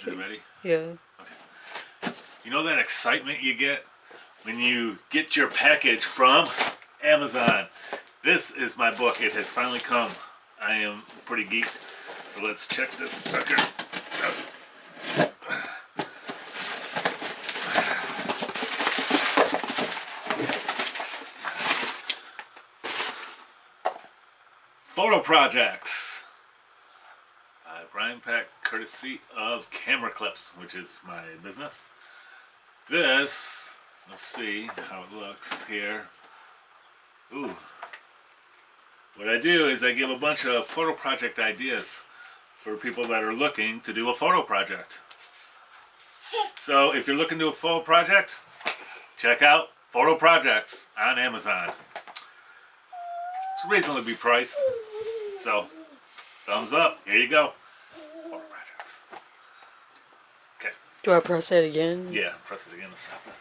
Are you ready? Yeah. Okay. You know that excitement you get when you get your package from Amazon? This is my book. It has finally come. I am pretty geeked. So let's check this sucker out. Photo projects. Brian Pack, courtesy of Camera Clips, which is my business. This, let's see how it looks here. Ooh. What I do is I give a bunch of photo project ideas for people that are looking to do a photo project. So if you're looking to do a photo project, check out Photo Projects on Amazon. It's reasonably priced. So, thumbs up. Here you go. Photo projects. Okay. Do I press it again? Yeah, press it again to stop it.